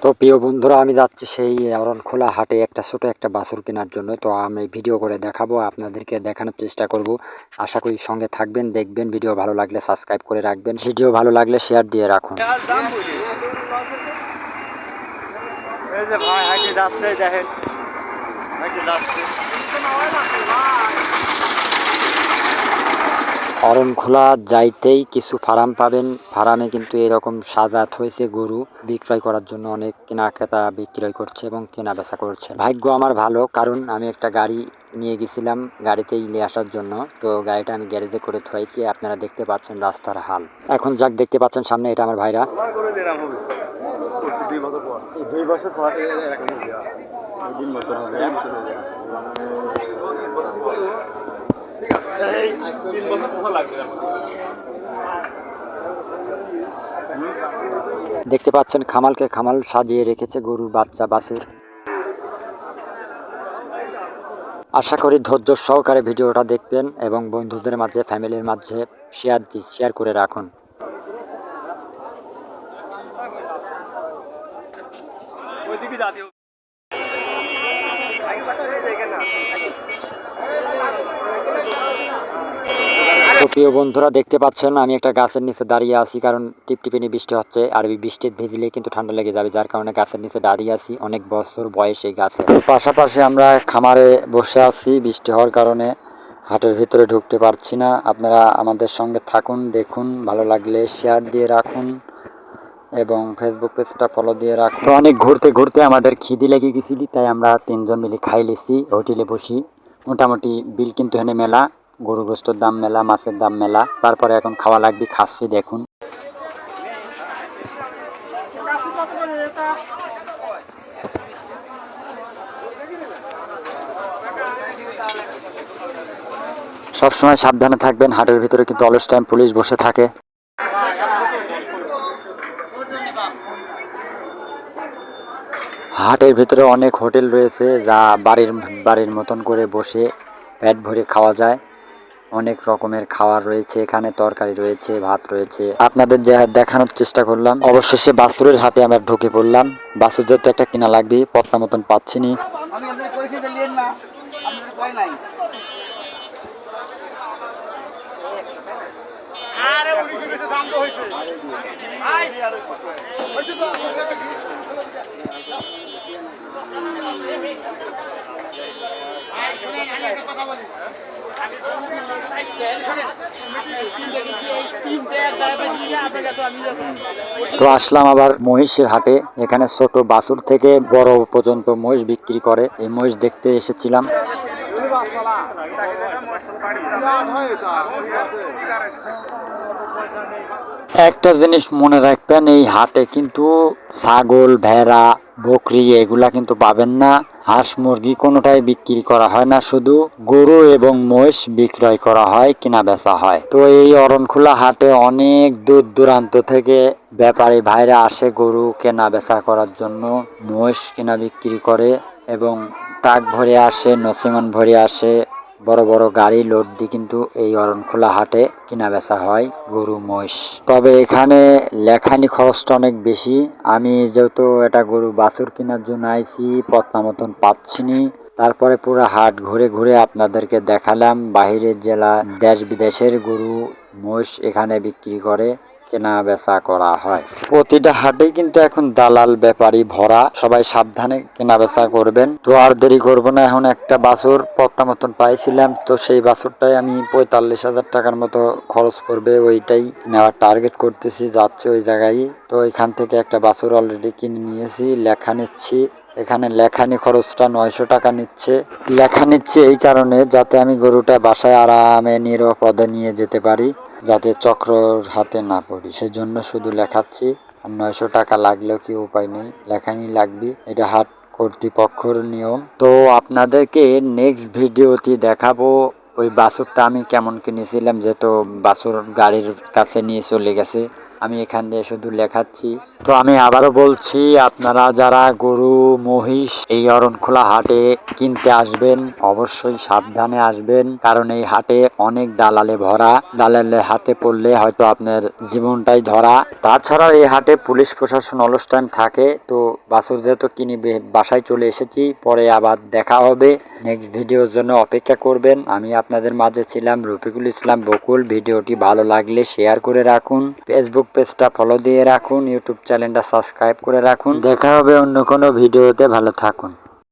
তো প্রিয় বন্ধুরা, আমি যাচ্ছি সেই অরণখোলা হাটে একটা ছোট একটা বাছুর কেনার জন্য। তো আমি ভিডিও করে দেখাবো, আপনাদেরকে দেখানোর চেষ্টা করব। আশা করি সঙ্গে থাকবেন, দেখবেন। ভিডিও ভালো লাগলে সাবস্ক্রাইব করে রাখবেন, ভিডিও ভালো লাগলে শেয়ার দিয়ে রাখুন। এই যে ভাই হাঁটে যাচ্ছে, দেখেন হাঁটে যাচ্ছে। অরণখোলা যাইতেই কিছু ফার্ম পাবেন। ফার্মে কিন্তু এরকম সাজাত হয়েছে, গরু বিক্রয় করার জন্য অনেক কেনাকাটা বিক্রয় করছে এবং কেনা বেচা করছে। ভাগ্য আমার ভালো, কারণ আমি একটা গাড়ি নিয়ে গেছিলাম গাড়িতেই নিয়ে আসার জন্য। তো গাড়িটা আমি গ্যারেজে করে থুয়েছি। আপনারা দেখতে পাচ্ছেন রাস্তার হাল। এখন যাক দেখতে পাচ্ছেন সামনে, এটা আমার ভাইরা। 2 বছর পর দিন মতো হবে। দেখতে পাচ্ছেন খামালকে খামাল সাজিয়ে রেখেছে গরুর বাচ্চা বাছুর। আশা করি ধৈর্য সহকারে ভিডিওটা দেখবেন এবং বন্ধুদের মাঝে, ফ্যামিলির মাঝে শেয়ার করে রাখুন। তো প্রিয় বন্ধুরা, দেখতে পাচ্ছেন আমি একটা গাছের নিচে দাঁড়িয়ে আছি, কারণ টিপটিপিনি বৃষ্টি হচ্ছে। আর এই বৃষ্টিতে ভিজলে কিন্তু ঠান্ডা লেগে যাবে, যার কারণে গাছের নিচে দাঁড়িয়ে আছি। অনেক বছর বয়স এই গাছে। পাশাপাশি আমরা খামারে বসে আছি, বৃষ্টি হওয়ার কারণে হাটের ভিতরে ঢুকতে পারছি না। আপনারা আমাদের সঙ্গে থাকুন, দেখুন। ভালো লাগলে শেয়ার দিয়ে রাখুন এবং ফেসবুক পেজটা ফলো দিয়ে রাখুন। তো অনেক ঘুরতে ঘুরতে আমাদের খিদে লেগে গেছিলি, তাই আমরা 3 জন মিলে খাই লেছি হোটেলে বসি। মোটামুটি বিল কিন্তু এনে মেলা, গরু গোস্তর দাম মেলা, মাছের দাম মেলা। তারপরে এখন খাওয়া লাগবে, খাচ্ছি দেখুন। সবসময় সাবধানে থাকবেন, হাটের ভিতরে কিন্তু অলস টাইম পুলিশ বসে থাকে। হাটের ভিতরে অনেক হোটেল রয়েছে, যা বাড়ির মতন করে বসে পেট ভরে খাওয়া যায়। অনেক রকমের খাবার রয়েছে এখানে, তরকারি রয়েছে, ভাত রয়েছে। আপনাদের দেখানোর চেষ্টা করলাম। অবশেষে বাছুরের হাটে আমরা ঢুকে পড়লাম। বাছুর যেহেতু একটা কিনা লাগবে, পত্তা মতন পাচ্ছি নি। তো আসলাম আবার মহিষের হাটে। এখানে ছোট বাছুর থেকে বড় পর্যন্ত মহিষ বিক্রি করে। এই মহিষ দেখতে এসেছিলাম। একটা জিনিস মনে রাখবেন, এই হাটে কিন্তু ছাগল, ভেড়া, বকরি এগুলা কিন্তু পাবেন না। হাঁস, মুরগি কোনোটাই বিক্রি করা হয় না, শুধু গরু এবং মহিষ বিক্রয় করা হয়, কেনা বেচা হয়। তো এই অরণখোলা হাটে অনেক দূর দূরান্ত থেকে ব্যাপারী ভাইরা আসে গরু কেনা বেচা করার জন্য। মহিষ কেনা বিক্রি করে এবং ট্রাক ভরে আসে, নসিমন ভরে আসে। বড় বড় গাড়ি লোড দিয়ে কিন্তু এই অরণখোলা হাটে কেনা বেচা হয় গরু, মহিষ। তবে এখানে লেখানি খরচটা অনেক বেশি। আমি যেহেতু এটা গরু বাছুর কেনার জন্য আইছি, পত্তা মতন পাচ্ছিনি। তারপরে পুরো হাট ঘুরে ঘুরে আপনাদেরকে দেখালাম। বাহিরের জেলা, দেশ বিদেশের গরু, মহিষ এখানে বিক্রি করে, কেনা বেচা করা হয়। প্রতিটা হাটে কিন্তু এখন দালাল ব্যাপারী ভরা। সবাই সাবধানে কেনা বেচা করবেন। তো আর দেরি করব না, এখন একটা বাছুর পত্তা মতন পাইছিলাম, তো সেই বাছুরটাই আমি 45,000 টাকার মতো খরচ পড়বে, ওইটাই নেওয়ার টার্গেট করতেছি, যাচ্ছে ওই জায়গায়। তো এখান থেকে একটা বাছুর অলরেডি কিনে নিয়েছি, লেখা নিচ্ছি। এখানে লেখানি খরচটা 900 টাকা নিচ্ছে। লেখা নিচ্ছে এই কারণে, যাতে আমি গরুটা বাসায় আরামে নিরাপদে নিয়ে যেতে পারি, যাতে চক্রর হাতে না পড়ি, সেই জন্য শুধু লেখাচ্ছি। আর 900 টাকা লাগলেও কি উপায় নেই, লেখানি লাগবে, এটা হাট কর্তৃপক্ষের নিয়ম। তো আপনাদেরকে নেক্সট ভিডিওতে দেখাবো ওই বাছুরটা আমি কেমন কিনেছিলাম, যেহেতু বাছুর গাড়ির কাছে নিয়ে চলে গেছে, আমি এখান দিয়ে শুধু লেখাচ্ছি। তো আমি আবারও বলছি, আপনারা যারা গরু মহিষ এই অরণখোলা হাটে কিনতে আসবেন অবশ্যই সাবধানে আসবেন, কারণ এই হাটে অনেক দালালে ভরা। দালালের হাতে পড়লে হয়তো আপনার জীবনটাই ধরা। তাছাড়াও এই হাটে পুলিশ প্রশাসন অলস টাইম থাকে। তো বাছুর যেহেতু কিনে বাসায় চলে এসেছি, পরে আবার দেখা হবে। নেক্সট ভিডিওর জন্য অপেক্ষা করবেন। আমি আপনাদের মাঝে ছিলাম রফিকুল ইসলাম বকুল। ভিডিওটি ভালো লাগলে শেয়ার করে রাখুন, ফেসবুক পেজটা ফলো দিয়ে রাখুন, ইউটিউব চ্যানেলটা সাবস্ক্রাইব করে রাখুন। দেখা হবে অন্য কোনো ভিডিওতে। ভালো থাকুন।